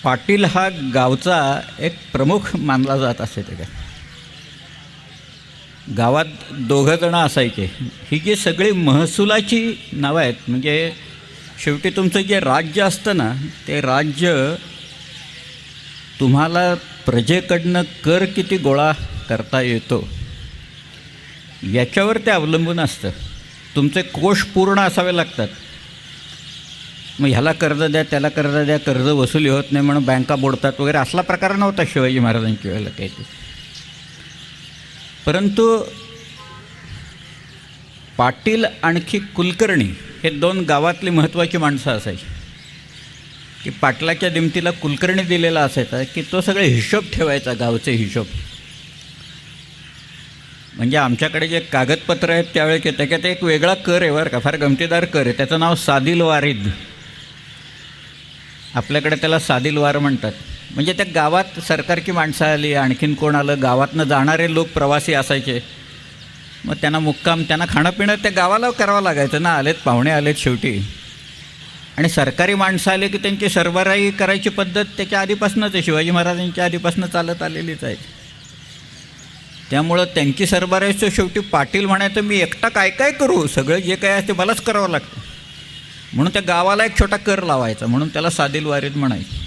पाटील हा गावचा एक प्रमुख मानला जात असे. ते गावात दोघं जणं असायचे. ही जी सगळी महसुलाची नावं आहेत, म्हणजे शेवटी तुमचं जे राज्य असतं ना, ते राज्य तुम्हाला प्रजेकडनं कर किती गोळा करता येतो याच्यावर ते अवलंबून असतं. तुमचे कोष पूर्ण असावे लागतात. मग ह्याला कर्ज द्या, त्याला कर्ज द्या, कर्ज वसुली होत नाही म्हणून बँका बुडतात वगैरे असला प्रकार नव्हता शिवाजी महाराजांच्या वेळेला काही ते. परंतु पाटील आणखी कुलकर्णी हे दोन गावातली महत्त्वाची माणसं असायची. की पाटलाच्या दिमतीला कुलकर्णी दिलेला असायचा की तो सगळे हिशोब ठेवायचा, गावचे हिशोब. म्हणजे आमच्याकडे जे कागदपत्र आहेत त्यावेळेचे, त्याच्यात एक वेगळा कर आहे बरं का, फार गमतीदार कर आहे. त्याचं नाव सादिल वारीद. आपल्याकडे त्याला सादिल वार म्हणतात. म्हणजे त्या गावात सरकारची माणसं आली, आणखीन कोण आलं, गावातनं जाणारे लोक प्रवासी असायचे. मग त्यांना मुक्काम, त्यांना खाणंपिणं त्या गावाला करावं लागायचं ना. आलेत पाहुणे, आलेत शेवटी. आणि सरकारी माणसं आले की त्यांची सरबराई करायची पद्धत त्याच्या आधीपासूनच आहे, शिवाजी महाराजांच्या आधीपासून चालत आलेलीच आहे. त्यामुळं त्यांची सरबराई शेवटी पाटील म्हणायचं मी एकटा काय काय करू, सगळं जे काय आहे ते मलाच करावं लागतं. म्हणून त्या गावाला एक छोटा कर लावायचा, म्हणून त्याला सादिल वारीद म्हणायचं.